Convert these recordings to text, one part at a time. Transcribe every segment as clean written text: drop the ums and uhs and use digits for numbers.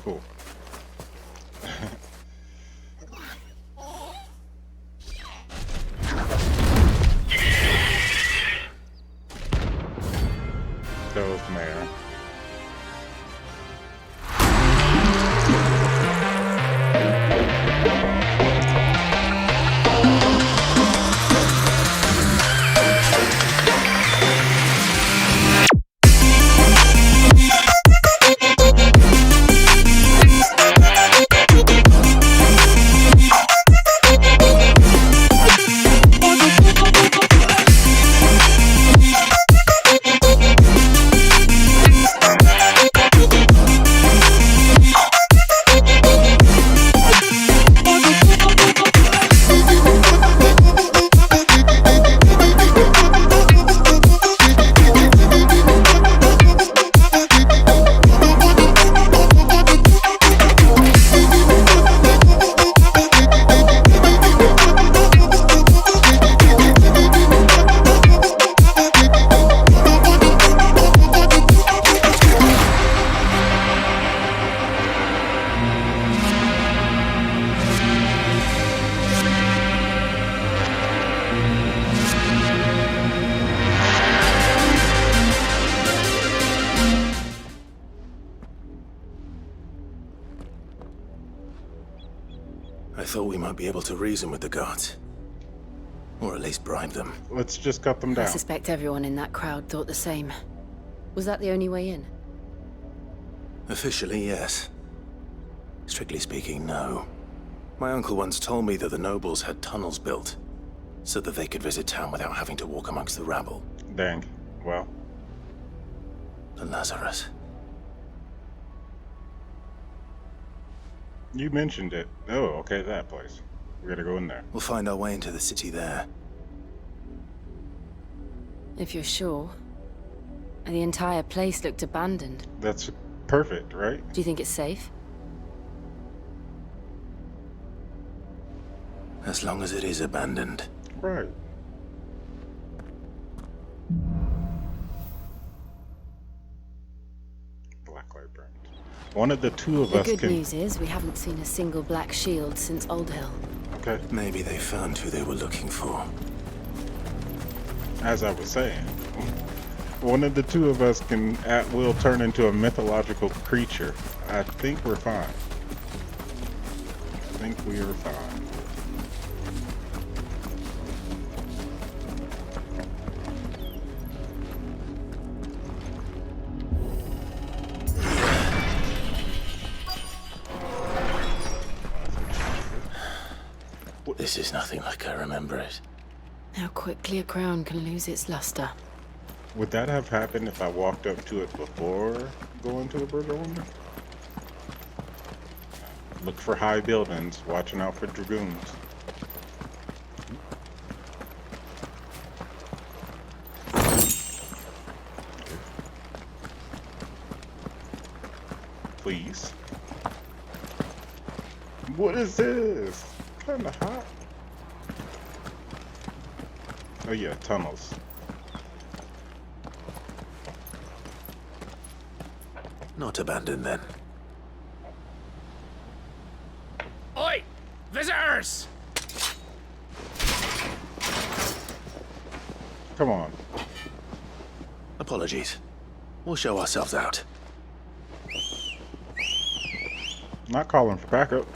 Cool. That was the mayor. I thought we might be able to reason with the guards. Or at least bribe them. Let's just cut them down. I suspect everyone in that crowd thought the same. Was that the only way in? Officially, yes. Strictly speaking, no. My uncle once told me that the nobles had tunnels built, so that they could visit town without having to walk amongst the rabble. Dang. Well. The Lazarus. You mentioned it. Oh, okay, that place. We gotta go in there. We'll find our way into the city there. If you're sure. The entire place looked abandoned. That's perfect, right? Do you think it's safe? As long as it is abandoned. Right. Blacklight burns. One of the two of us The can... good news is we haven't seen a single black shield since Old Hill. Okay. Maybe they found who they were looking for. As I was saying, one of the two of us can at will turn into a mythological creature. I think we're fine. I think we are fine. This is nothing like I remember it. How quickly a crown can lose its luster. Would that have happened if I walked up to it before going to the Burger Wonder? Look for high buildings, watching out for dragoons. Please. What is this? Kinda hot. Oh yeah, tunnels. Not abandoned then. Oi! Visitors! Come on. Apologies. We'll show ourselves out. Not calling for backup.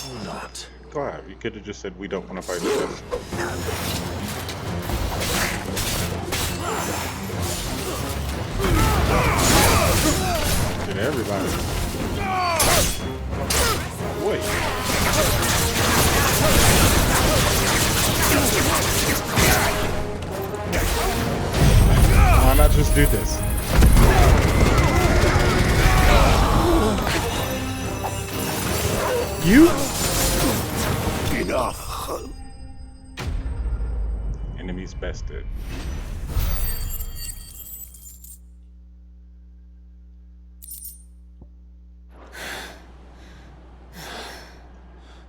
Or not. Glad you could have just said we don't want to fight this. Get everybody. Wait. Why not just do this? You? Enough. Enemies bested.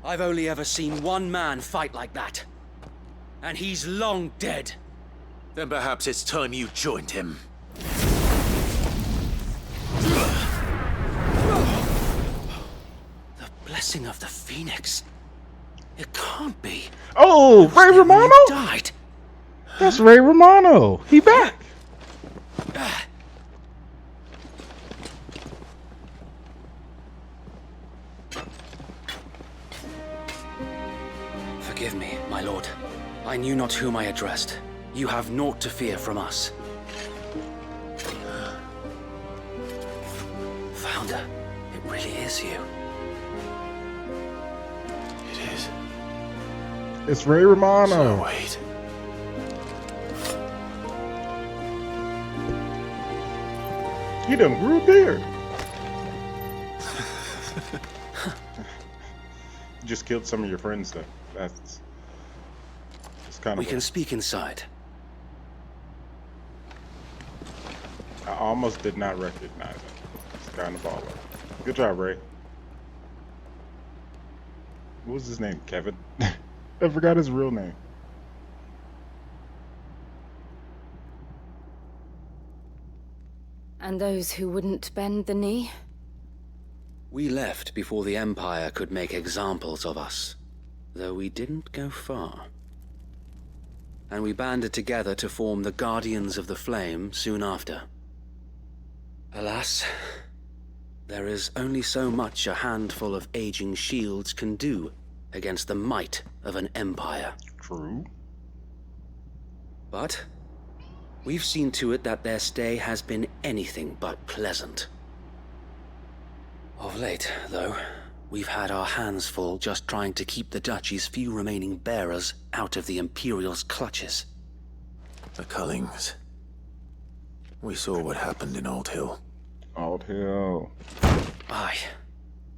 I've only ever seen one man fight like that. And he's long dead. Then perhaps it's time you joined him. The blessing of the Phoenix. It can't be. Oh, Ray He Ramano? died. That's Ray Ramano. He back. Forgive me, my lord. I knew not whom I addressed. You have naught to fear from us. Founder, it really is you. It is. It's Ray Ramano. So wait. He done grew a beard. Just killed some of your friends, though. That's kind of. We can speak inside. I almost did not recognize him. It's kind of baller. Good job, Ray. What was his name? Kevin? I forgot his real name. And those who wouldn't bend the knee? We left before the Empire could make examples of us, though we didn't go far. And we banded together to form the Guardians of the Flame soon after. Alas, there is only so much a handful of aging shields can do against the might of an empire. True. But we've seen to it that their stay has been anything but pleasant. Of late, though, we've had our hands full just trying to keep the Duchy's few remaining bearers out of the Imperial's clutches. The Cullings. We saw what happened in Old Hill. Old Hill. Aye,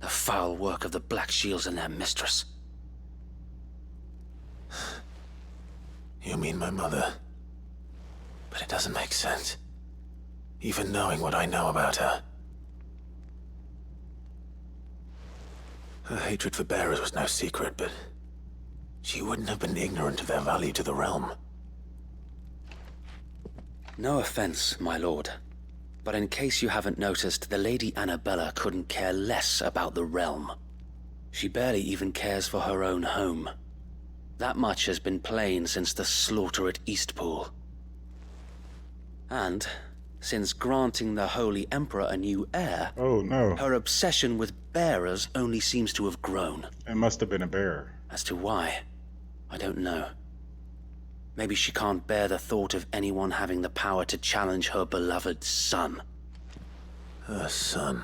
the foul work of the Black Shields and their mistress. You mean my mother? But it doesn't make sense. Even knowing what I know about her. Her hatred for bearers was no secret, but she wouldn't have been ignorant of their value to the realm. No offense, my lord, but in case you haven't noticed, the Lady Annabella couldn't care less about the realm. She barely even cares for her own home. That much has been plain since the slaughter at Eastpool. And since granting the Holy Emperor a new heir, Oh no. her obsession with bearers only seems to have grown. It must have been a bear. As to why, I don't know. Maybe she can't bear the thought of anyone having the power to challenge her beloved son. Her son.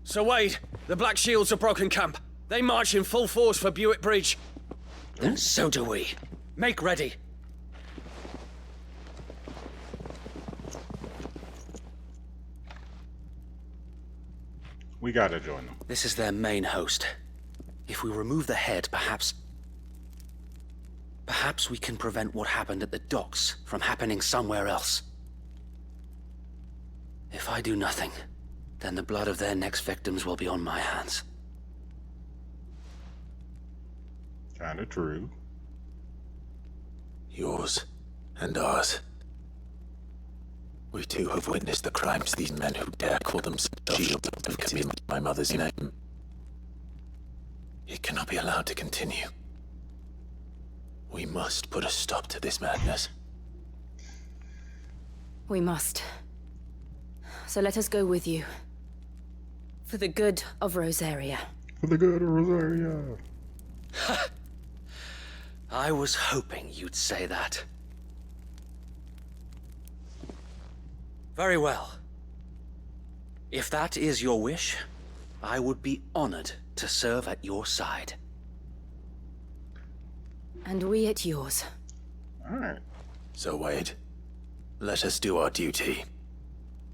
Sir Wade, the Black Shields have broken camp. They march in full force for Buick Bridge. Then so do we. Make ready. We gotta join them. This is their main host. If we remove the head, perhaps we can prevent what happened at the docks from happening somewhere else. If I do nothing, then the blood of their next victims will be on my hands. Kinda true. Yours and ours. We too have witnessed the crimes these men who dare call themselves shields have committed in my mother's name. It cannot be allowed to continue. We must put a stop to this madness. We must. So let us go with you. For the good of Rosaria. For the good of Rosaria. I was hoping you'd say that. Very well. If that is your wish, I would be honored to serve at your side. And we at yours. Alright. So, Wade, let us do our duty.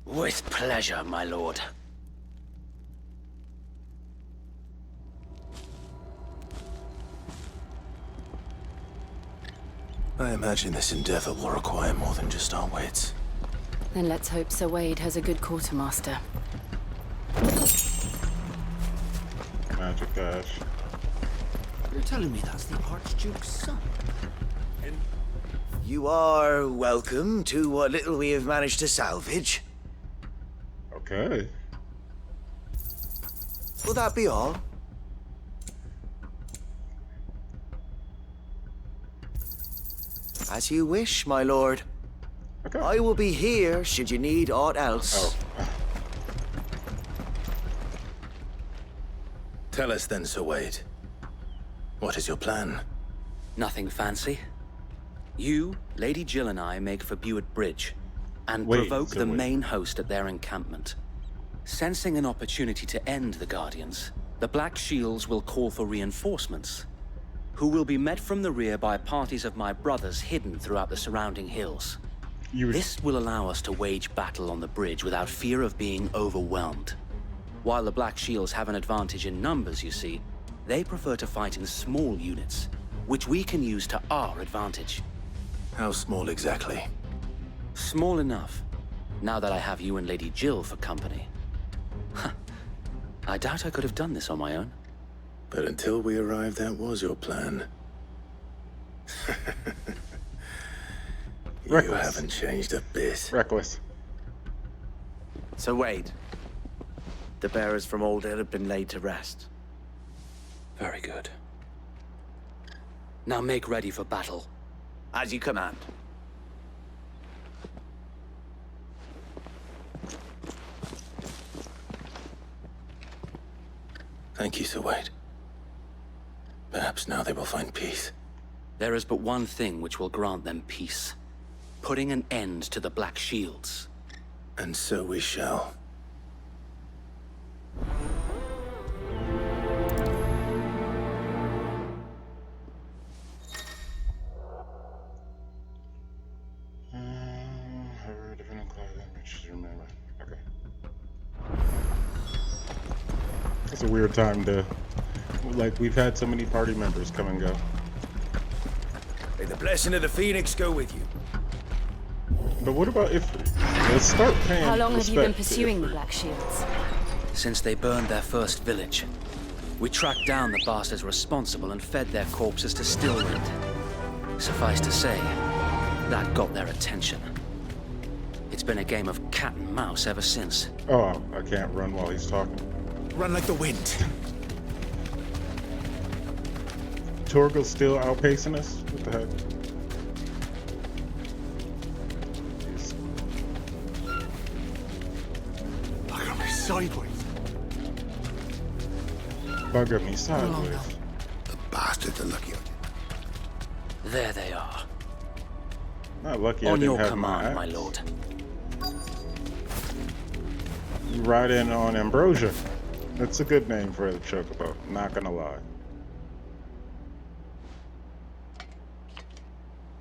With pleasure, my lord. I imagine this endeavor will require more than just our wits. Then let's hope Sir Wade has a good quartermaster. magic dash. You're telling me that's the Archduke's son? You are welcome to what little we have managed to salvage. Okay. Will that be all? As you wish, my lord. Okay. I will be here should you need aught else. Oh. Tell us then, Sir Wade. What is your plan? Nothing fancy. You, Lady Jill and I make for Buett Bridge and Wait, provoke so the wait. main host at their encampment. Sensing an opportunity to end the Guardians, the Black Shields will call for reinforcements, who will be met from the rear by parties of my brothers hidden throughout the surrounding hills. This will allow us to wage battle on the bridge without fear of being overwhelmed. While the Black Shields have an advantage in numbers, you see, they prefer to fight in small units, which we can use to our advantage. How small exactly? Small enough, now that I have you and Lady Jill for company. I doubt I could have done this on my own. But until we arrived, that was your plan. You Reckless. haven't changed a bit. Reckless. So Wade, the bearers from Old Hill have been laid to rest. Very good. Now make ready for battle. As you command. Thank you, Sir Wade. Perhaps now they will find peace. There is but one thing which will grant them peace. Putting an end to the Black Shields. And so we shall. Heard of an clothing, which is remember. Okay. It's a weird time to, like, we've had so many party members come and go. May the blessing of the Phoenix go with you. But what about if, let's start paying How long have you been respect to pursuing the Ifrit. Black Shields? Since they burned their first village, we tracked down the bastards responsible and fed their corpses to Stillwind. Suffice to say, that got their attention. It's been a game of cat and mouse ever since. Oh, I can't run while he's talking. Run like the wind. Torgal's still outpacing us? What the heck? Jeez. Look at me sideways. Bugger me sideways. The bastards are lucky. There they are. Not lucky I On didn't your have command, my axe. lord. You ride in on Ambrosia. That's a good name for a chocobo, not gonna lie.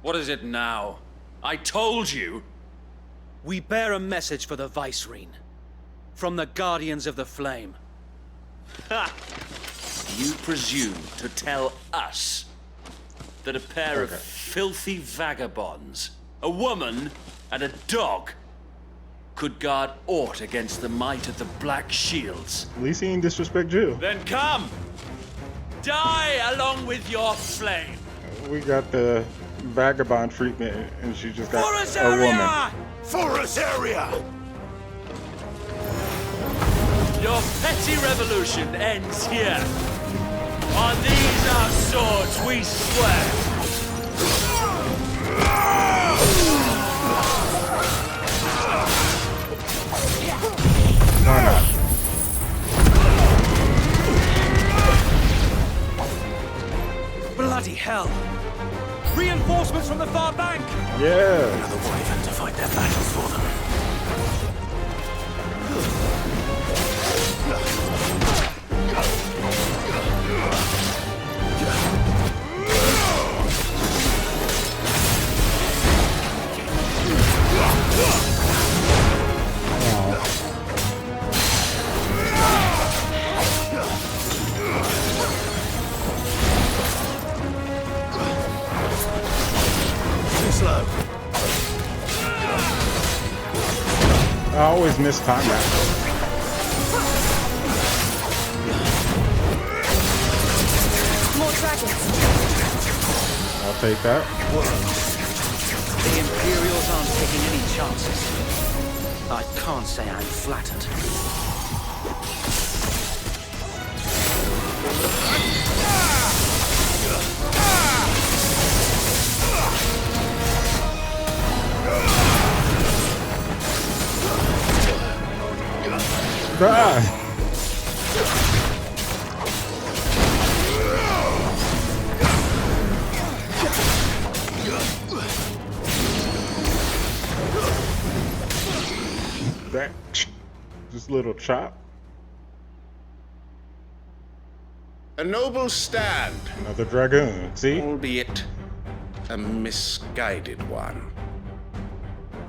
What is it now? I told you! We bear a message for the Vicereine. From the Guardians of the Flame. Ha! You presume to tell us that a pair of Okay. filthy vagabonds, a woman and a dog, could guard aught against the might of the Black Shields? At least he ain't disrespect Jill. Then come! Die along with your flame! We got the vagabond treatment, and she just got Forest a woman. area! Forest area! Your petty revolution ends here. On these our swords we swear. Why not? Bloody hell! Reinforcements from the far bank! Yeah. Another wyvern to fight their battles for them. Too slow. I always miss time that. I'll take that. The Imperials aren't taking any chances. I can't say I'm flattered. Ah! That just little chop. A noble stand, Another dragoon. See? albeit a misguided one.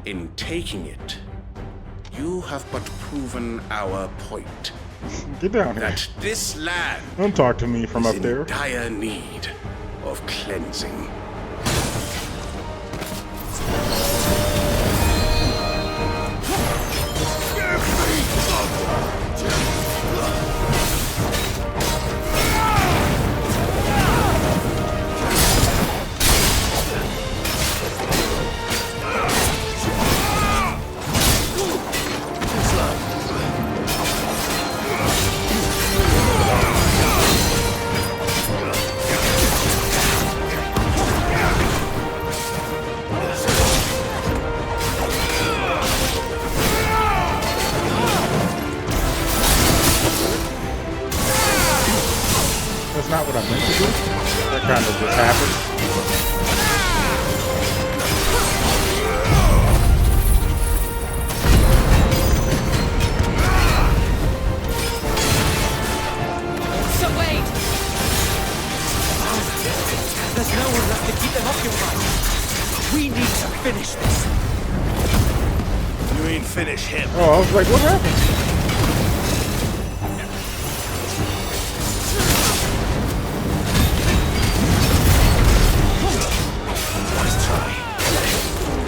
In taking it, you have but proven our point. Get down here. That this land Don't talk to me from is up in there. dire need of cleansing. That's not what I meant to do. That kind of just happened. So wait! There's no one left to keep them occupied. We need to finish this. You mean finish him? Oh, I was like, what happened? Nice try.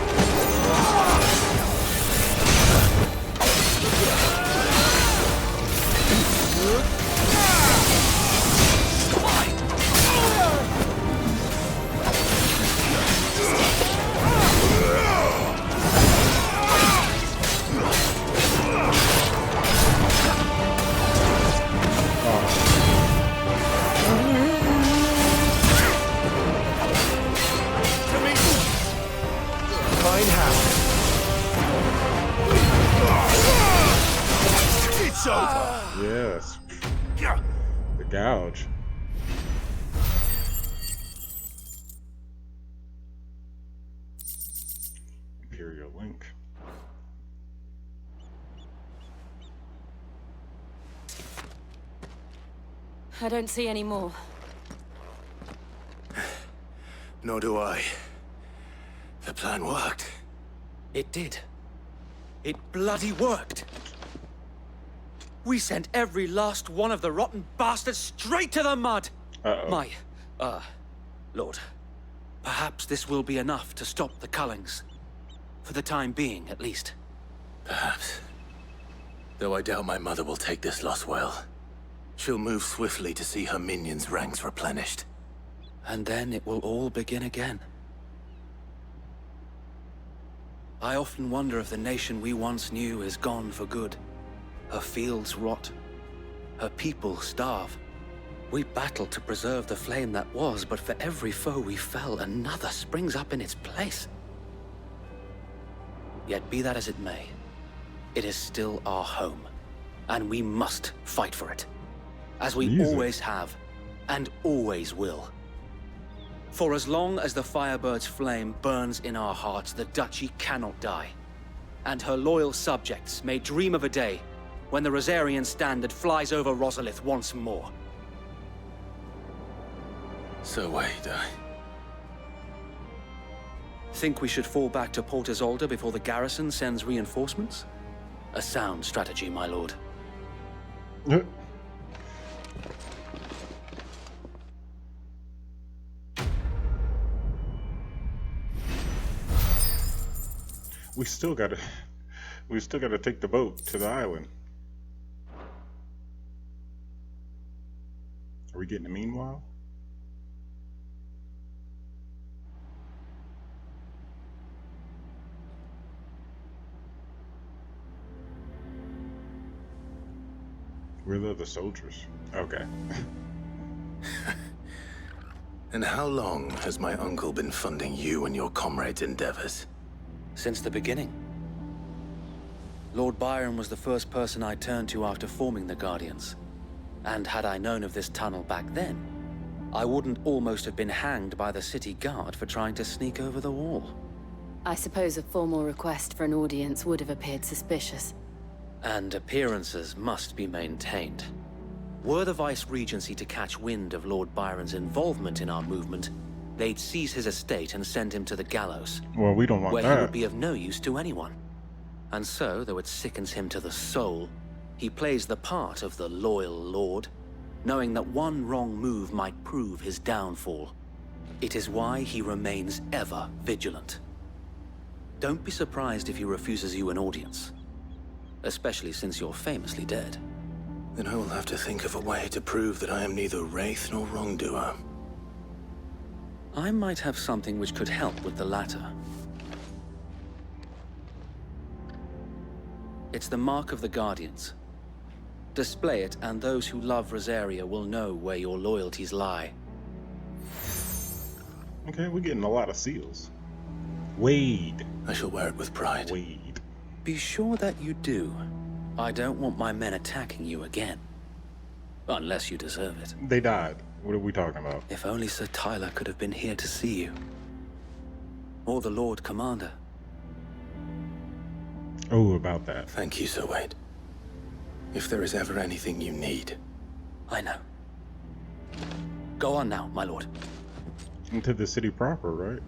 Fine how. It's over. Yes. The gouge. Imperial Link. I don't see any more. Nor do I. The plan worked. It did. It bloody worked. We sent every last one of the rotten bastards straight to the mud. Uh-oh. My, Lord, perhaps this will be enough to stop the Cullings. For the time being, at least. Perhaps. Though I doubt my mother will take this loss well. She'll move swiftly to see her minions' ranks replenished. And then it will all begin again. I often wonder if the nation we once knew is gone for good. Her fields rot. Her people starve. We battle to preserve the flame that was, but for every foe we fell, another springs up in its place. Yet be that as it may, it is still our home, and we must fight for it. As we Easy. always have, and always will. For as long as the Firebird's flame burns in our hearts, the Duchy cannot die. And her loyal subjects may dream of a day when the Rosarian standard flies over Rosalith once more. So wait, Think we should fall back to Port Isolde before the garrison sends reinforcements? A sound strategy, my lord. We still gotta take the boat to the island. Are we getting a meanwhile? of the soldiers. Okay. And how long has my uncle been funding you and your comrades' endeavors? Since the beginning. Lord Byron was the first person I turned to after forming the Guardians. And had I known of this tunnel back then, I wouldn't almost have been hanged by the city guard for trying to sneak over the wall. I suppose a formal request for an audience would have appeared suspicious. And appearances must be maintained. Were the Vice-Regency to catch wind of Lord Byron's involvement in our movement, they'd seize his estate and send him to the gallows. Well, we don't want where that. he would be of no use to anyone. And so, though it sickens him to the soul, he plays the part of the loyal lord, knowing that one wrong move might prove his downfall. It is why he remains ever vigilant. Don't be surprised if he refuses you an audience, especially since you're famously dead. Then I will have to think of a way to prove that I am neither wraith nor wrongdoer. I might have something which could help with the latter. It's the mark of the Guardians. Display it, and those who love Rosaria will know where your loyalties lie. Okay, we're getting a lot of seals. Wade. I shall wear it with pride. Wade. Be sure that you do. I don't want my men attacking you again. Unless you deserve it. They died. What are we talking about? If only Sir Tyler could have been here to see you. Or the Lord Commander. Oh, about that. Thank you, Sir Wade. If there is ever anything you need. I know. Go on now, my lord. Into the city proper, right?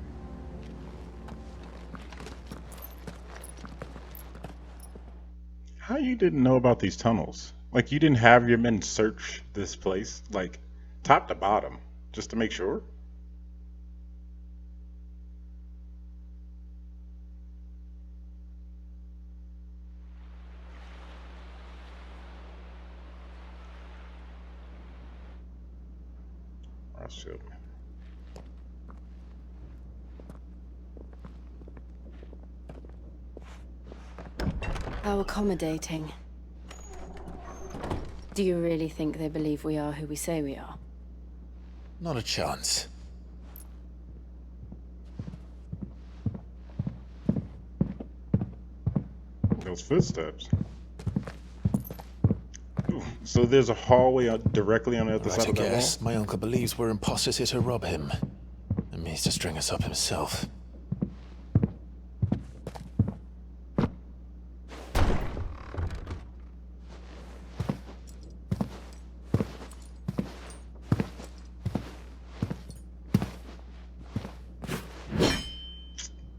How you didn't know about these tunnels? Like, you didn't have your men search this place, like, top to bottom, just to make sure? I'll show you. How accommodating. Do you really think they believe we are who we say we are? Not a chance. Those footsteps. Ooh, so there's a hallway directly on the other side of the wall? Guess my uncle believes we're imposters here to rob him. And means to string us up himself.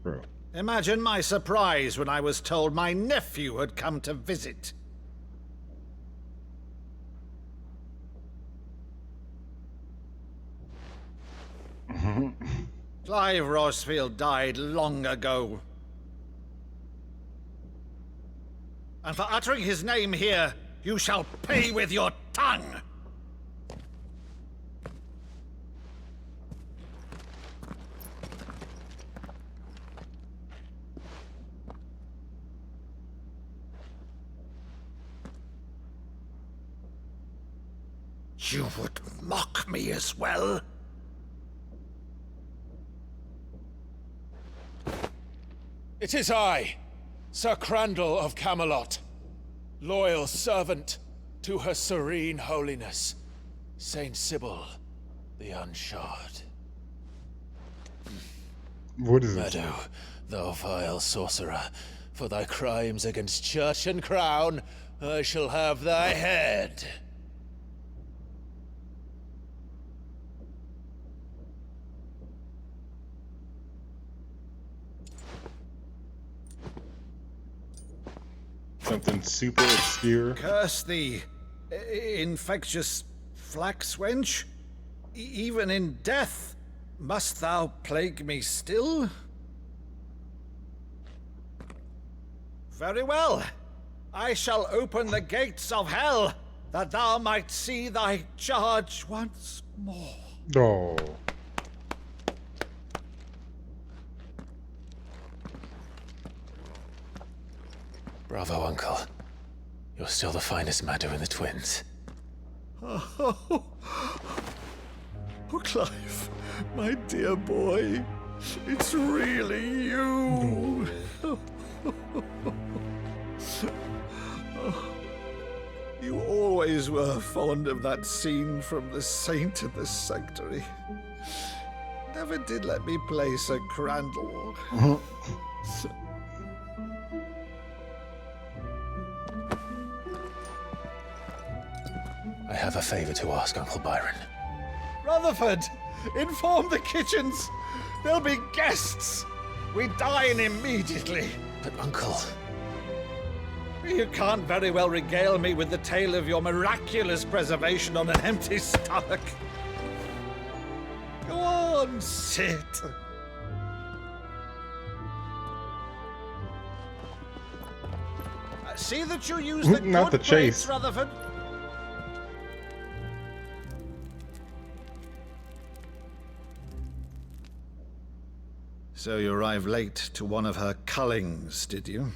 Bro. Imagine my surprise when I was told my nephew had come to visit. Clive Rosfield died long ago. And for uttering his name here, you shall pay with your tongue! You would mock me as well? It is I, Sir Crandall of Camelot, loyal servant to Her Serene Holiness, Saint Sybil the Unshod. What is this? Meadow, thou vile sorcerer, for thy crimes against church and crown, I shall have thy head. Something super obscure. Curse thee, infectious flax wench. Even in death, must thou plague me still? Very well. I shall open the gates of hell, that thou might see thy charge once more. Oh. Bravo, Uncle. You're still the finest Meadow in the twins. Oh, Clive, my dear boy, it's really you. You always were fond of that scene from The Saint in the Sanctuary. Never did let me play Sir Crandall. I have a favor to ask, Uncle Byron. Rutherford, inform the kitchens. There'll be guests. We dine immediately. But, Uncle... You can't very well regale me with the tale of your miraculous preservation on an empty stomach. Go on, sit. See that you use the Not good the chase. plates, Rutherford. So you arrived late to one of her cullings, did you?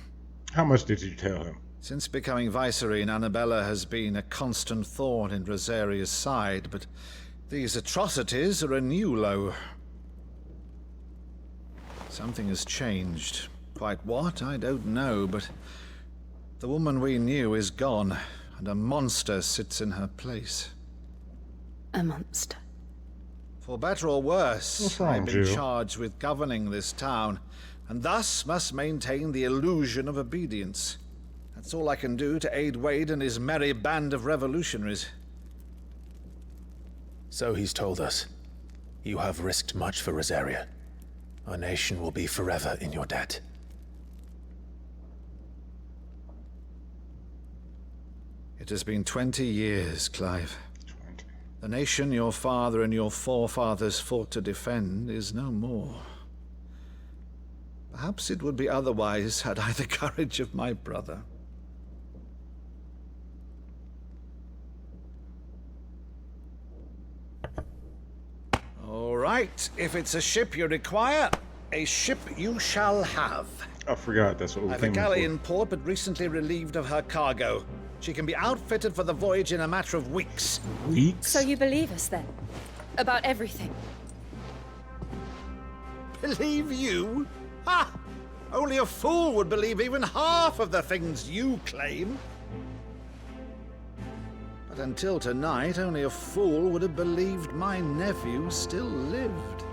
How much did you tell him? Since becoming Vicereine, Annabella has been a constant thorn in Rosaria's side, but these atrocities are a new low. Something has changed. Quite what, I don't know, but the woman we knew is gone, and a monster sits in her place. A monster. For better or worse, What's wrong, I've been Jill? charged with governing this town, and thus must maintain the illusion of obedience. That's all I can do to aid Wade and his merry band of revolutionaries. So he's told us. You have risked much for Rosaria. Our nation will be forever in your debt. It has been 20 years, Clive. The nation your father and your forefathers fought to defend is no more. Perhaps it would be otherwise had I the courage of my brother. All right, if it's a ship you require, a ship you shall have. I forgot that's what we I've a came galley in in port, but recently relieved of her cargo. She can be outfitted for the voyage in a matter of weeks. for. Weeks? So you believe us then? About everything? Believe you? Ha! Only a fool would believe even half of the things you claim. But until tonight, only a fool would have believed my nephew still lived.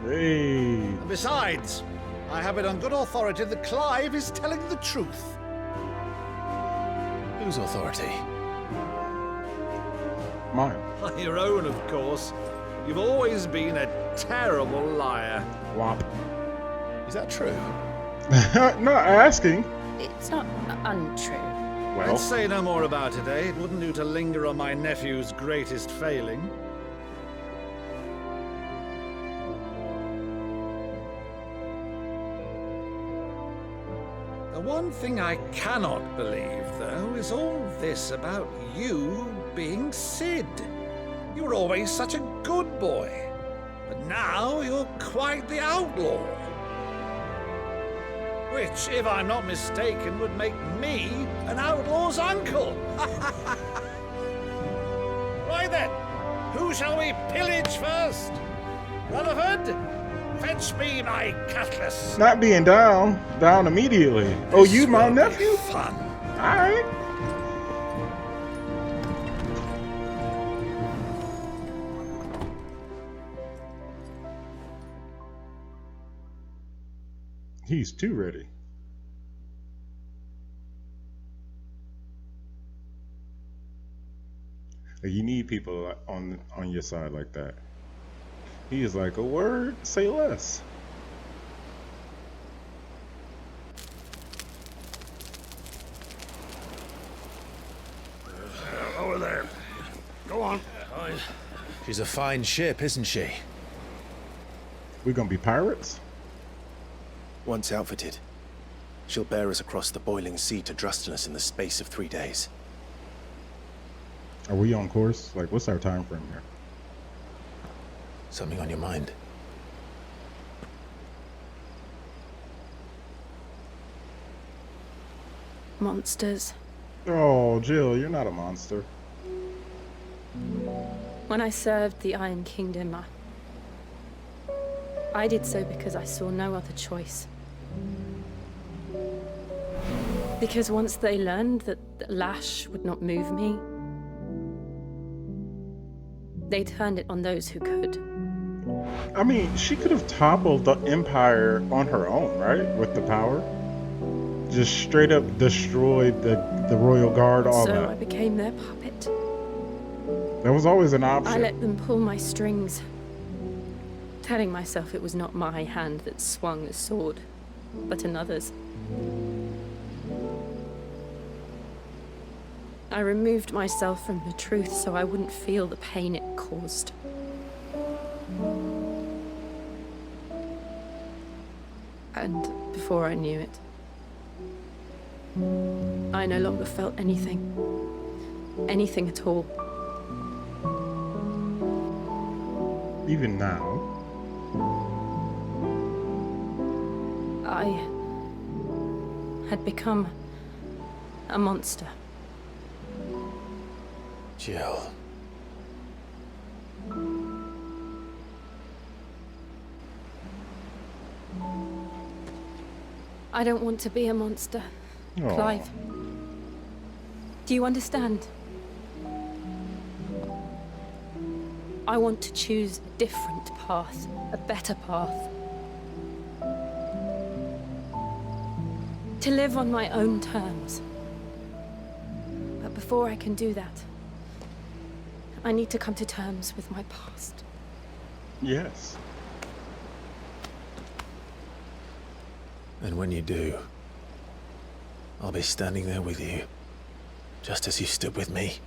Hey. And besides, I have it on good authority that Clive is telling the truth. Whose authority? Mine. On your own, of course. You've always been a terrible liar. Womp. Is that true? Not asking. It's not untrue. Well, Let's say no more about it, eh? It wouldn't do to linger on my nephew's greatest failing. The one thing I cannot believe, though, is all this about you being Sid. You were always such a good boy, but now you're quite the outlaw. Which, if I'm not mistaken, would make me an outlaw's uncle. Right then, who shall we pillage first? Rutherford, fetch me my cutlass. not being down immediately. Oh, you my Will be nephew? Fun. Alright. He's too ready. You need people on your side like that. He is like, a word, say less. Over there. Go on. She's a fine ship, isn't she? We gonna be pirates? Once outfitted, she'll bear us across the boiling sea to Drustinus in the space of 3 days. Are we on course? Like, what's our time frame here? Something on your mind? Monsters. Oh, Jill, you're not a monster. When I served the Iron Kingdom, I did so because I saw no other choice. Because once they learned that the lash would not move me, they turned it on those who could. I mean, she could have toppled the Empire on her own, right? With the power. Just straight up destroyed the Royal Guard, all So that. I became their puppet. That was always an option. I let them pull my strings, telling myself it was not my hand that swung the sword, but another's. I removed myself from the truth so I wouldn't feel the pain it caused. And before I knew it, I no longer felt anything. Anything at all. Even now. I had become a monster. Jill. I don't want to be a monster, Aw. Clive. Do you understand? I want to choose a different path, a better path. To live on my own terms. But before I can do that, I need to come to terms with my past. Yes. And when you do, I'll be standing there with you, just as you stood with me.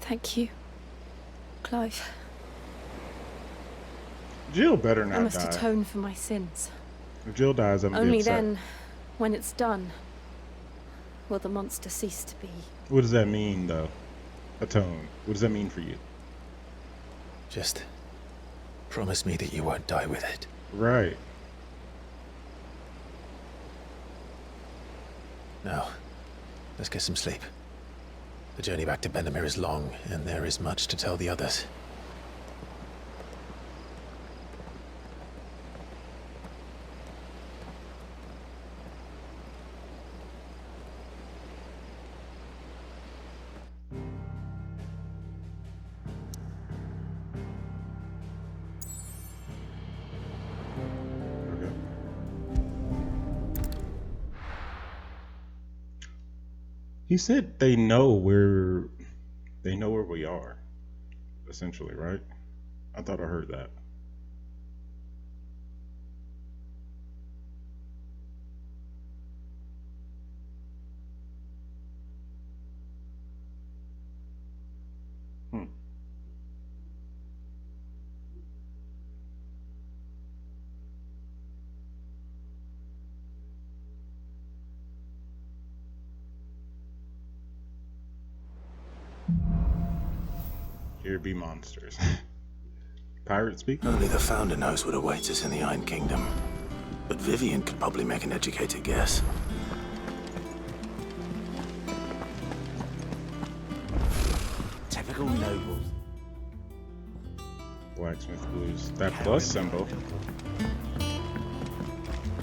Thank you, Clive. Jill better I not must die. atone for my sins. If Jill dies, I'm gonna be Only upset. then, when it's done, will the monster cease to be. What does that mean, though? Atone. What does that mean for you? Just promise me that you won't die with it. Right. Now, let's get some sleep. The journey back to Benamir is long, and there is much to tell the others. Okay. He said they know where we are, essentially, right? I thought I heard that. Here be monsters. Pirate speak? Only the Founder knows what awaits us in the Iron Kingdom. But Vivian could probably make an educated guess. Typical nobles. Blacksmith blues. That plus symbol.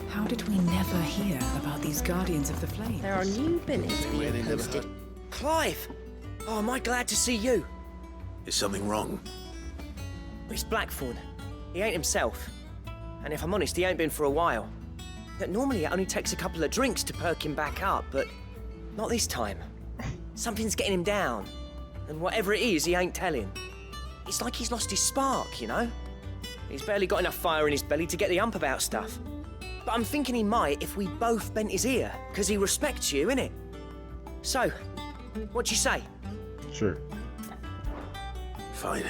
How did we never hear about these Guardians of the Flame? There are new billets being posted. Clive! Oh, am I glad to see you? Is something wrong? It's Blackthorn. He ain't himself. And if I'm honest, he ain't been for a while. But normally it only takes a couple of drinks to perk him back up, but not this time. Something's getting him down. And whatever it is, he ain't telling. It's like he's lost his spark, you know? He's barely got enough fire in his belly to get the ump about stuff. But I'm thinking he might if we both bent his ear, because he respects you, innit? So, what you say? Sure. Fine.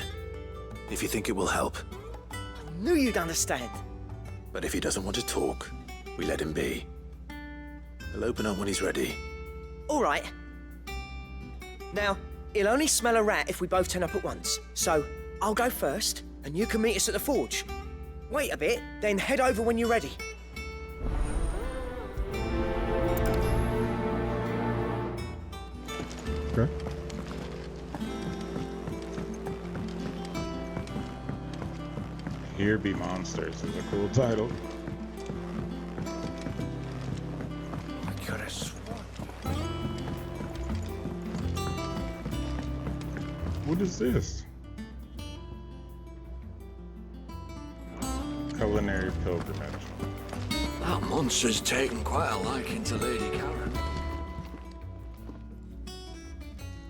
If you think it will help. I knew you'd understand. But if he doesn't want to talk, we let him be. He'll open up when he's ready. All right. Now, he'll only smell a rat if we both turn up at once. So, I'll go first, and you can meet us at the forge. Wait a bit, then head over when you're ready. Okay. Here Be Monsters is a cool title. I could have sworn. What is this? Culinary pilgrimage. That monster's taken quite a liking to Lady Karen.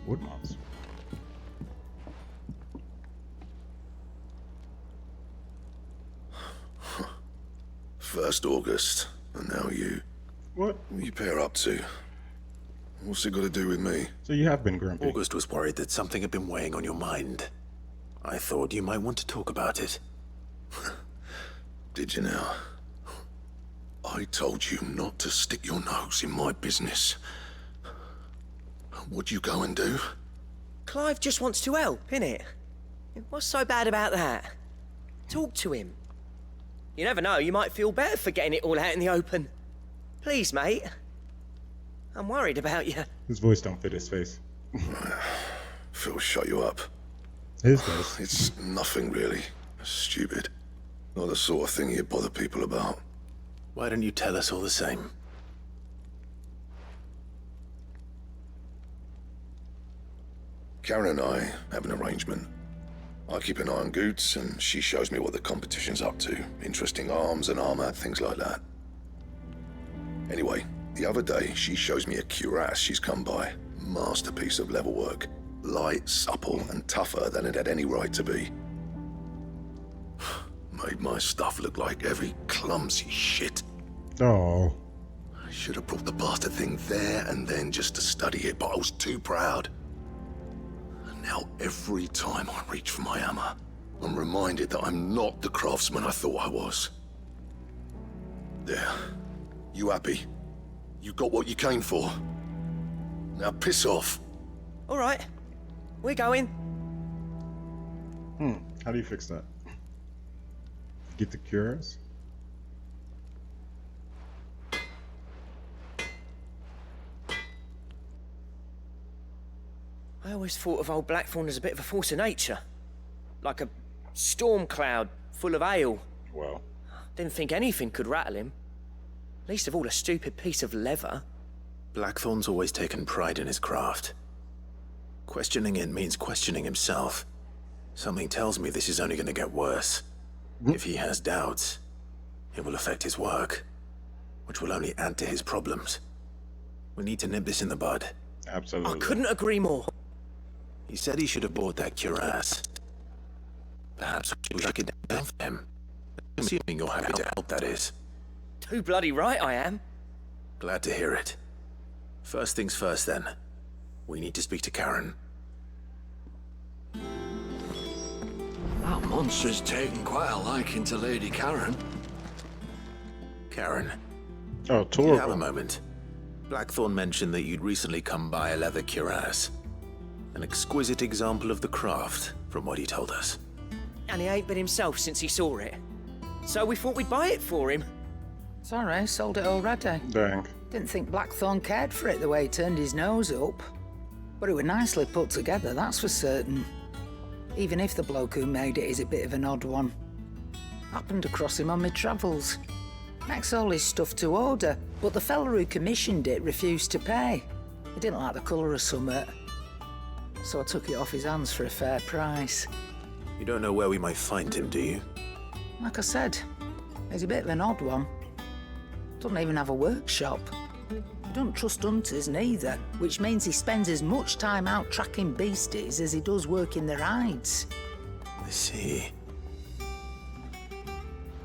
Wood monster. First August, and now you. What? What are you pair up to? What's it got to do with me? So you have been grumpy. August was worried that something had been weighing on your mind. I thought you might want to talk about it. Did you now? I told you not to stick your nose in my business. What'd you go and do? Clive just wants to help, innit? What's so bad about that? Talk to him. You never know, you might feel better for getting it all out in the open. Please, mate. I'm worried about you. His voice don't fit his face. Phil, shut you up. His does. It's nothing really. Stupid. Not the sort of thing you bother people about. Why don't you tell us all the same? Karen and I have an arrangement. I keep an eye on Goots, and she shows me what the competition's up to. Interesting arms and armor, things like that. Anyway, the other day, she shows me a cuirass she's come by. Masterpiece of level work. Light, supple, and tougher than it had any right to be. Made my stuff look like every clumsy shit. Oh. I should have brought the bastard thing there and then just to study it, but I was too proud. And now every time I reach for my hammer, I'm reminded that I'm not the craftsman I thought I was. There. You happy? You got what you came for. Now piss off. All right, we're going. How do you fix that? Get the cures? I always thought of old Blackthorn as a bit of a force of nature. Like a storm cloud full of ale. Well. Didn't think anything could rattle him. Least of all a stupid piece of leather. Blackthorn's always taken pride in his craft. Questioning it means questioning himself. Something tells me this is only going to get worse. If he has doubts, it will affect his work, which will only add to his problems. We need to nip this in the bud. Absolutely. I couldn't agree more. He said he should have bought that cuirass. Perhaps we should get down for him. Assuming you're happy to help, that is. Too bloody right I am. Glad to hear it. First things first, then. We need to speak to Karen. That monster's taken quite a liking to Lady Karen. Karen. Oh, Do you have a Torval. moment? Blackthorn mentioned that you'd recently come by a leather cuirass. An exquisite example of the craft, from what he told us. And he ain't been himself since he saw it. So we thought we'd buy it for him. Sorry, sold it already. Dang. Didn't think Blackthorn cared for it the way he turned his nose up. But it was nicely put together, that's for certain. Even if the bloke who made it is a bit of an odd one. Happened across him on my travels. Makes all his stuff to order, but the fella who commissioned it refused to pay. He didn't like the colour of summit. So I took it off his hands for a fair price. You don't know where we might find him, do you? Like I said, he's a bit of an odd one. Doesn't even have a workshop. He don't trust hunters neither, which means he spends as much time out tracking beasties as he does working their hides. I see.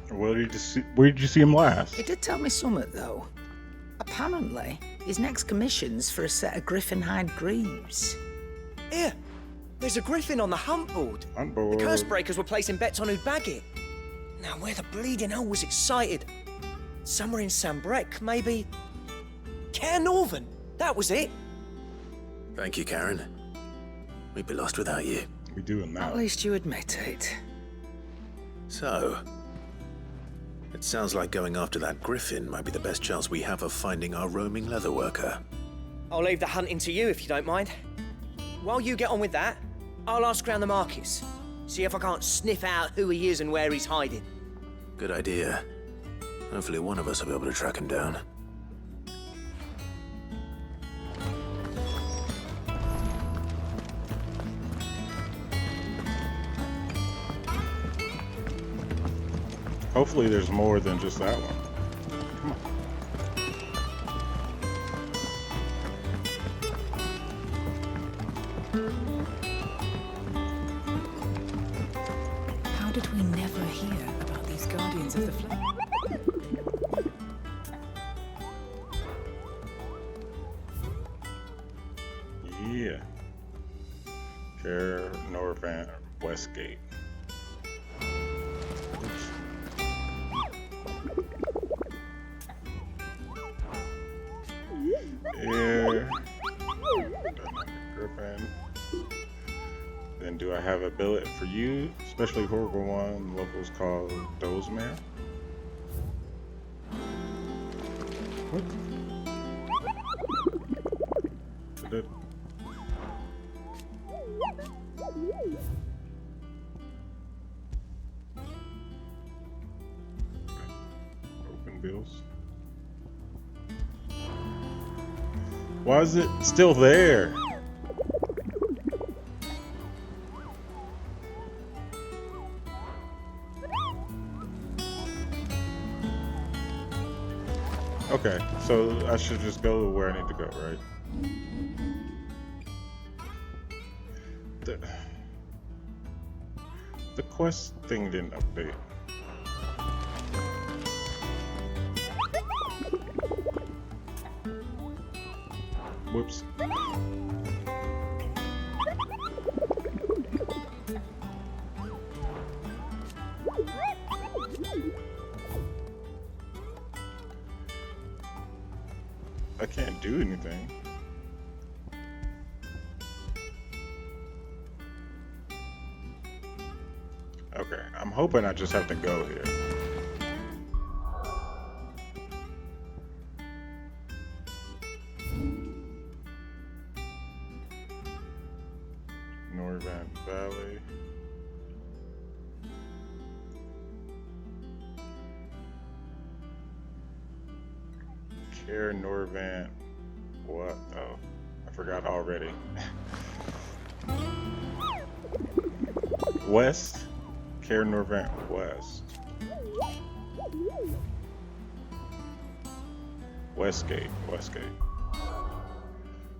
Where did you see him last? He did tell me something, though. Apparently, his next commission's for a set of griffin hide greaves. Here, there's a griffin on the hunt board. Hunt board. The curse breakers were placing bets on who'd bag it. Now, where the bleeding hell was excited? Somewhere in Sambrec, maybe? Care Northern, that was it. Thank you, Karen. We'd be lost without you. We doing that. At least you admit it. So, it sounds like going after that griffin might be the best chance we have of finding our roaming leatherworker. I'll leave the hunting to you if you don't mind. while you get on with that, I'll ask around the markets. See if I can't sniff out who he is and where he's hiding. Good idea. Hopefully one of us will be able to track him down. Hopefully there's more than just that one. Come on. How did we never hear about these Guardians of the Flame? Yeah. Care Norvan Westgate. Here. Griffin. Then do I have a billet for you? Especially horrible one. Locals call Dozeman. What? Did it? Open bills. Why is it still there? Okay, so I should just go where I need to go, right? The quest thing didn't update. Whoops. I can't do anything. Okay, I'm hoping I just have to go here. Norvan Valley. Care Norvan. What? Oh, I forgot already. West. Care Norvan West. Westgate. Westgate.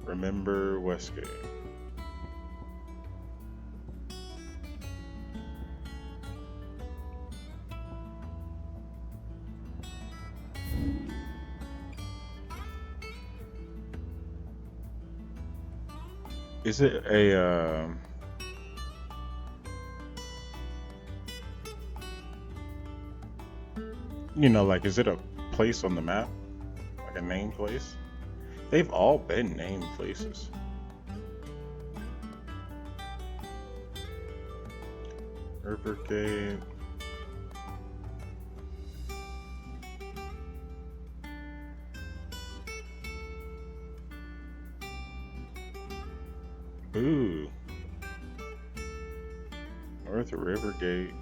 Remember Westgate. Is it a you know, like, is it a place on the map? Like a named place? They've all been named places. Rivergate. Ooh. North Rivergate.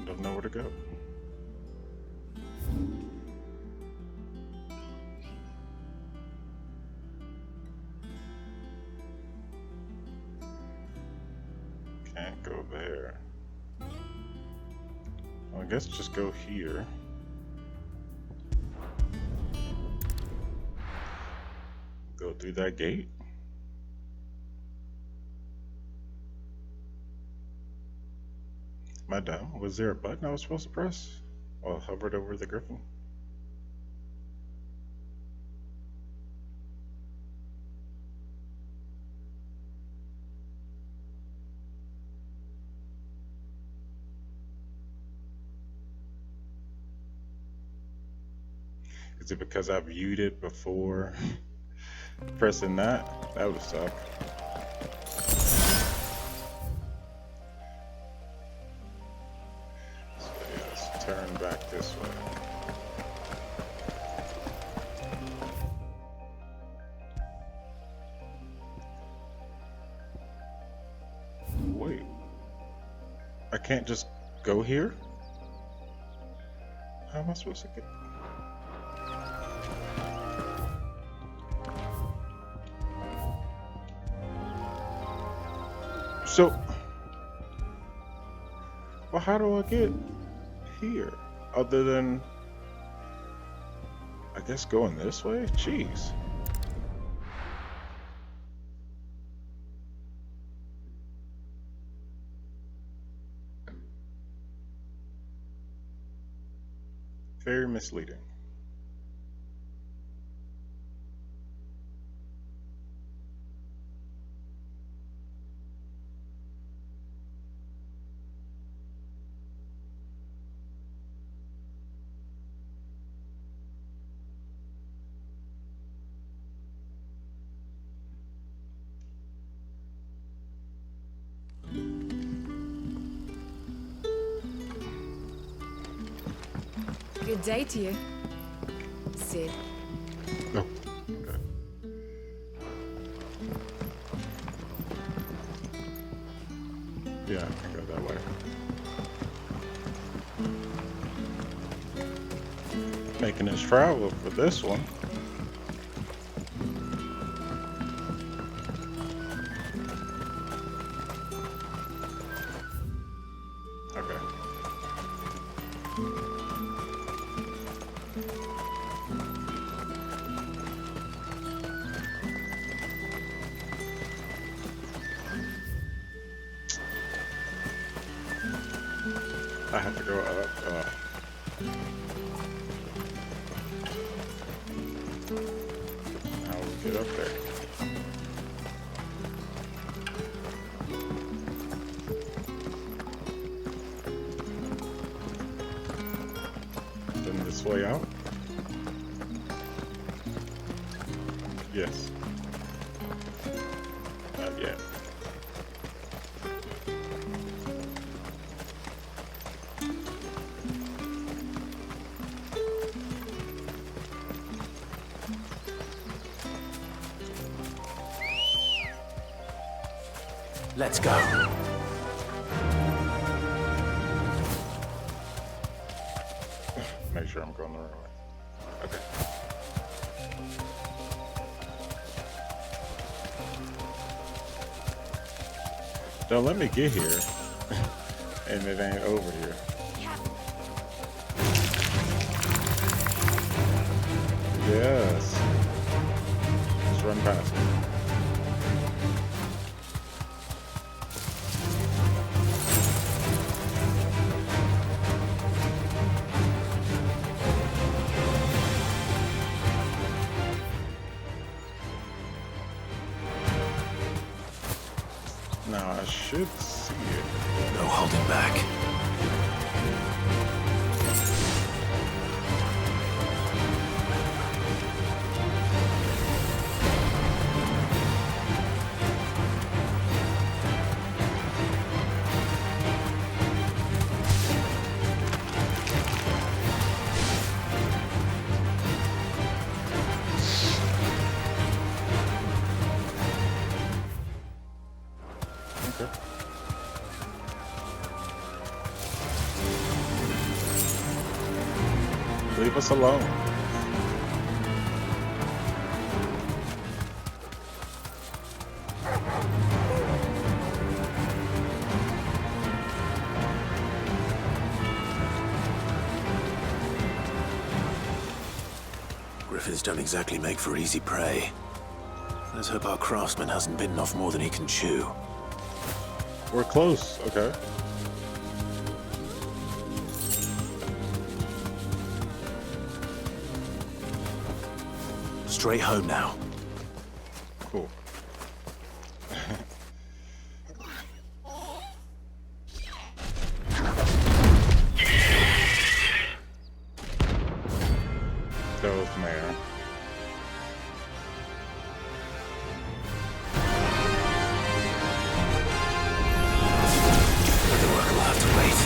Don't know where to go. Can't go there. Well, I guess just go here. Go through that gate. Am I dumb? Was there a button I was supposed to press while I hovered over the griffin? Is it because I viewed it before pressing that? That would suck. So yeah, let's turn back this way. can't just go here? How am I supposed to get? So, well, how do I get here? Other than, I guess, going this way? Jeez. Very misleading. Good day to you, Sid. No. Okay. Yeah, I can go that way. Making us travel for this one. Okay. I have to go up. How we get up there? Then this way out? Yes. Not yet. Let's go. Make sure I'm going the right way. Okay. Don't let me get here and it ain't over here. Yes. Just run past it. Now I should see it. No holding back. Okay. Leave us alone. Griffins don't exactly make for easy prey. Let's hope our craftsman hasn't bitten off more than he can chew. We're close, okay. Straight home now. Cool. That was Mayor. The work will have to wait.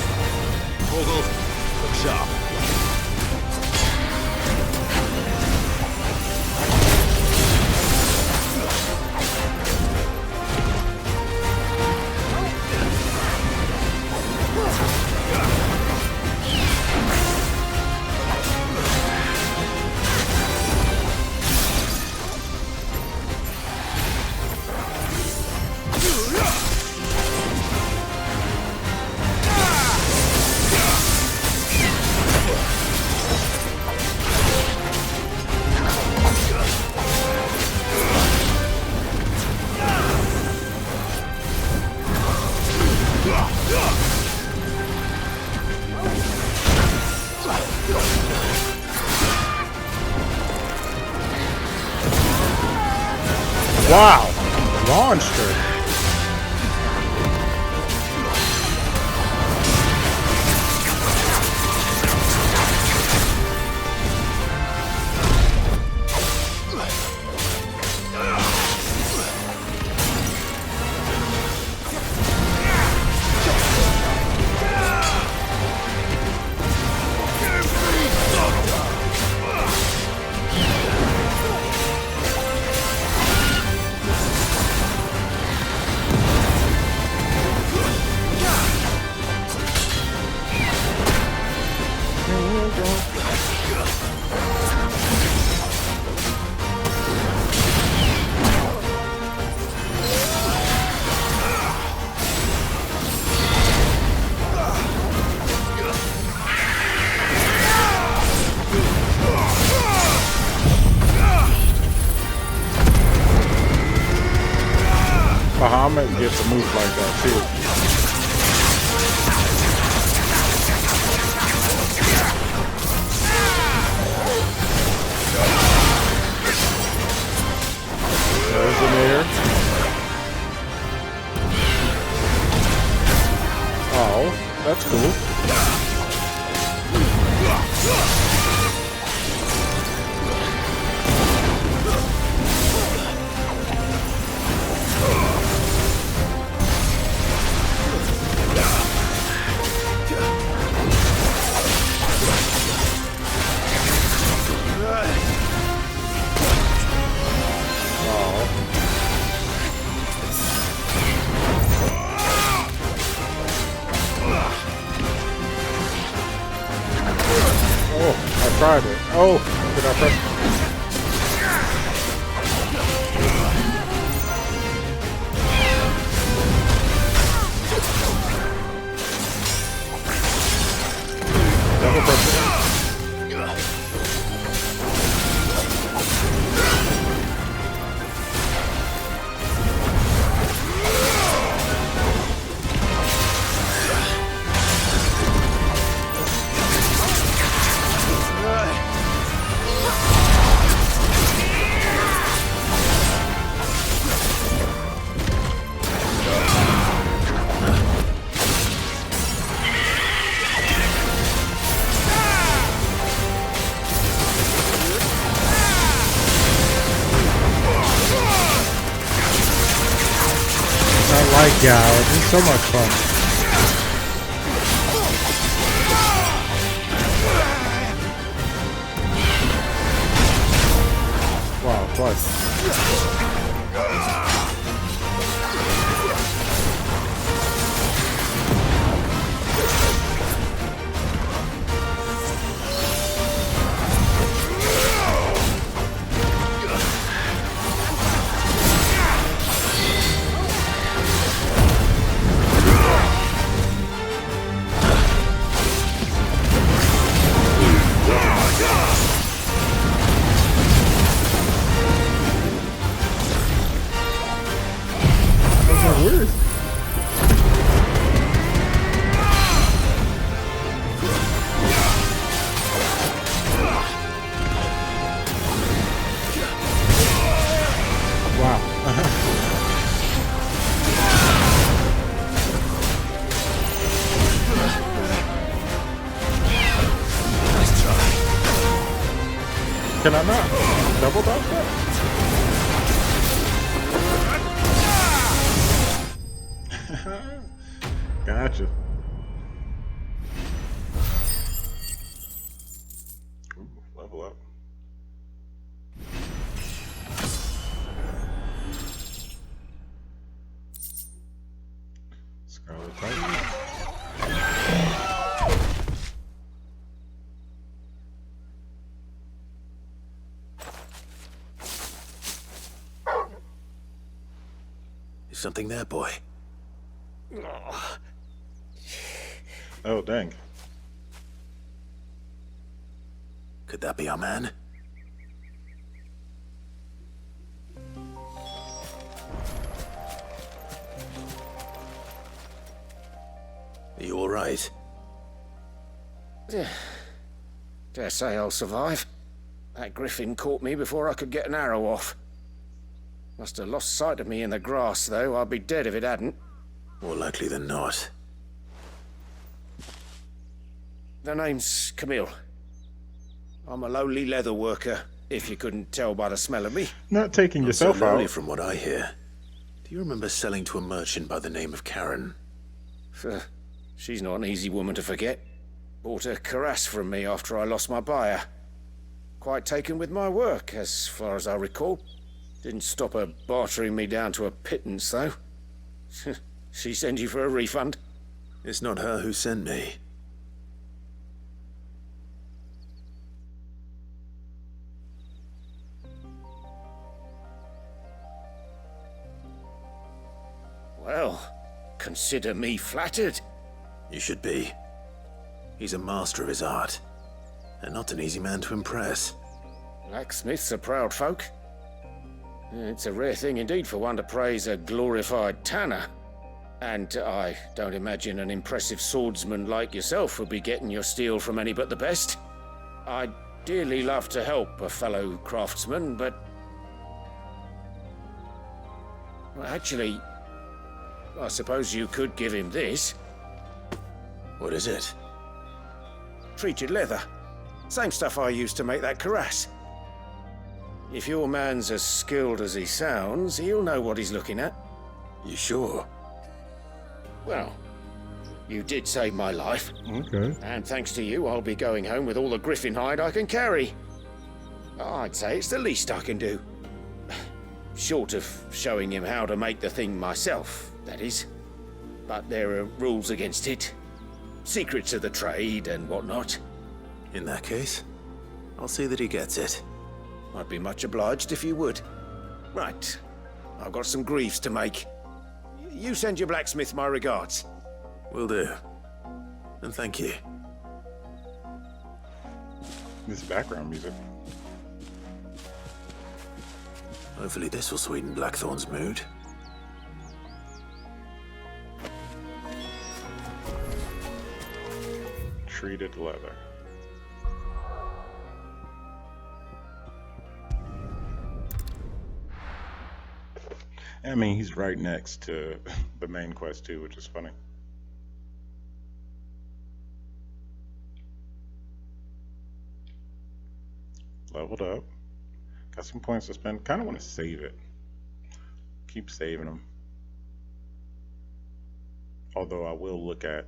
Vogel, look sharp. Wow! Launched her. Bahamut gets a move like that too. There's an air. Oh, that's cool. Tried it. Oh, did I press? Double press it. God, it's so much fun. Wow, twice. Can I not double dodge that? Gotcha. Ooh, level up. Scarlet Titan. Something there, boy. Oh, dang. Could that be our man? Are you all right? Dare say I'll survive. That griffin caught me before I could get an arrow off. Must have lost sight of me in the grass, though. I'd be dead if it hadn't. More likely than not. The name's Camille. I'm a lowly leather worker, if you couldn't tell by the smell of me. Not taking Not yourself so lowly out. from what I hear. Do you remember selling to a merchant by the name of Karen? She's not an easy woman to forget. Bought a cuirass from me after I lost my buyer. Quite taken with my work, as far as I recall. Didn't stop her bartering me down to a pittance, though. She sent you for a refund? It's not her who sent me. Well, consider me flattered. You should be. He's a master of his art, and not an easy man to impress. Blacksmiths are proud folk. It's a rare thing indeed for one to praise a glorified tanner. And I don't imagine an impressive swordsman like yourself would be getting your steel from any but the best. I'd dearly love to help a fellow craftsman, but... Well, actually, I suppose you could give him this. What is it? Treated leather. Same stuff I used to make that cuirass. If your man's as skilled as he sounds, he'll know what he's looking at. You sure? Well, you did save my life. Okay. And thanks to you, I'll be going home with all the griffin hide I can carry. I'd say it's the least I can do. Short of showing him how to make the thing myself, that is. But there are rules against it. Secrets of the trade and whatnot. In that case, I'll see that he gets it. I'd be much obliged if you would. Right. I've got some greaves to make. You send your blacksmith my regards. Will do. And thank you. This background music. Hopefully this will sweeten Blackthorn's mood. Treated leather. I mean, he's right next to the main quest too, which is funny. Leveled up. Got some points to spend. Kind of want to save it. Keep saving them. Although I will look at,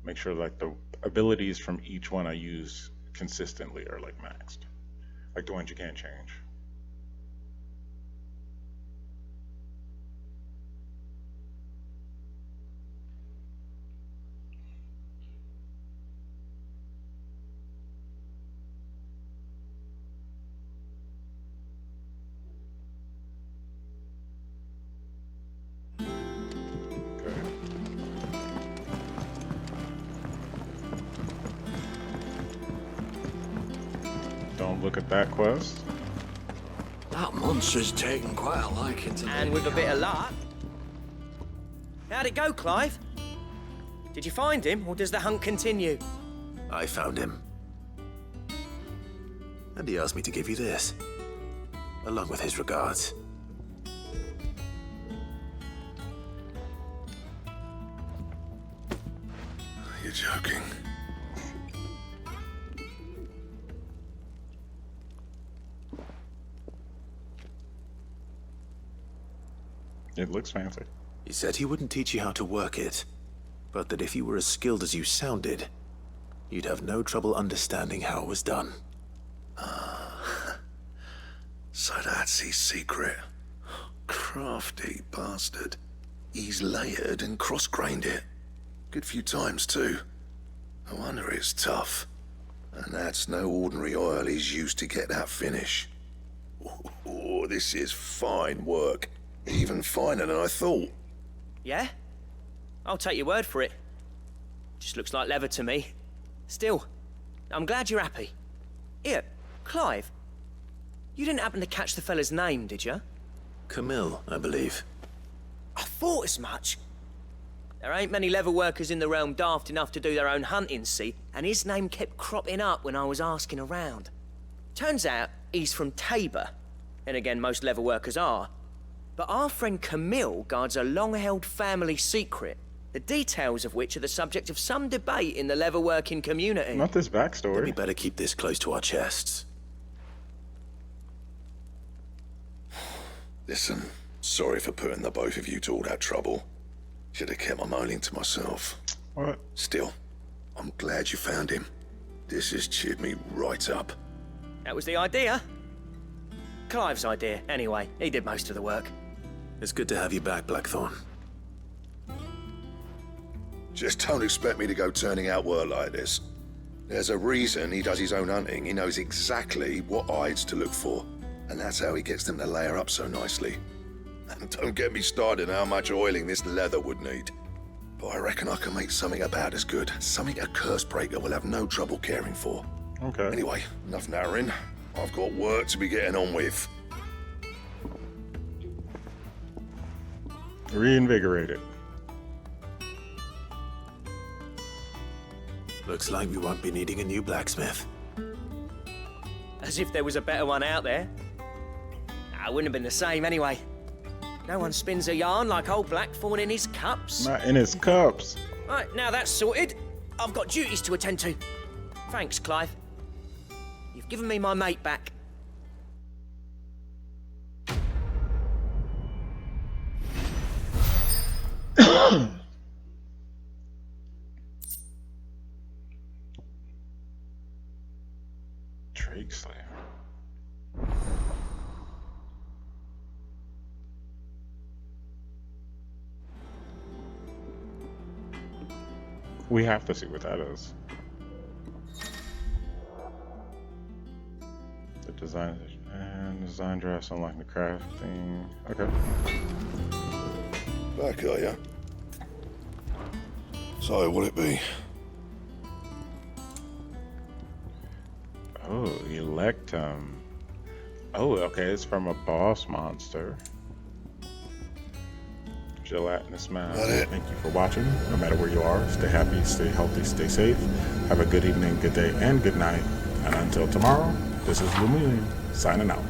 make sure like the abilities from each one I use consistently are like maxed. Like the ones you can't change. Don't look at that quest. That monster's taken quite a liking to And with a bit of luck. How'd it go, Clive? Did you find him, or does the hunt continue? I found him. And he asked me to give you this, along with his regards. You're joking. It looks fancy. He said he wouldn't teach you how to work it, but that if you were as skilled as you sounded, you'd have no trouble understanding how it was done. So that's his secret. Crafty bastard. He's layered and cross-grained it. Good few times, too. No wonder it's tough. And that's no ordinary oil he's used to get that finish. Oh, this is fine work. Even finer than I thought. Yeah? I'll take your word for it. Just looks like leather to me. Still, I'm glad you're happy. Here, Clive. You didn't happen to catch the fella's name, did you? Camille, I believe. I thought as much. There ain't many leather workers in the realm daft enough to do their own hunting, see? And his name kept cropping up when I was asking around. Turns out he's from Tabor. And again, most leather workers are. But our friend Camille guards a long-held family secret, the details of which are the subject of some debate in the leather-working community. Not this backstory. We better keep this close to our chests. Listen, sorry for putting the both of you to all that trouble. Should have kept my moaning to myself. What? Still, I'm glad you found him. This has cheered me right up. That was the idea. Clive's idea, anyway. He did most of the work. It's good to have you back, Blackthorn. Just don't expect me to go turning out work like this. There's a reason he does his own hunting. He knows exactly what hides to look for. And that's how he gets them to layer up so nicely. And don't get me started on how much oiling this leather would need. But I reckon I can make something about as good. Something a Cursebreaker will have no trouble caring for. Okay. Anyway, enough narrowing. I've got work to be getting on with. Reinvigorated. Looks like we won't be needing a new blacksmith. As if there was a better one out there. I wouldn't have been the same anyway. No one spins a yarn like old Blackthorn in his cups. Not in his cups. Right, now that's sorted. I've got duties to attend to. Thanks, Clive. You've given me my mate back. Drake Slayer. We have to see what that is. The design and design drafts unlike the crafting. Okay. Back, are ya? So, what'll it be? Oh, Electum. Oh, okay, it's from a boss monster. Gelatinous man. Thank you for watching. No matter where you are, stay happy, stay healthy, stay safe. Have a good evening, good day, and good night. And until tomorrow, this is Lumine signing out.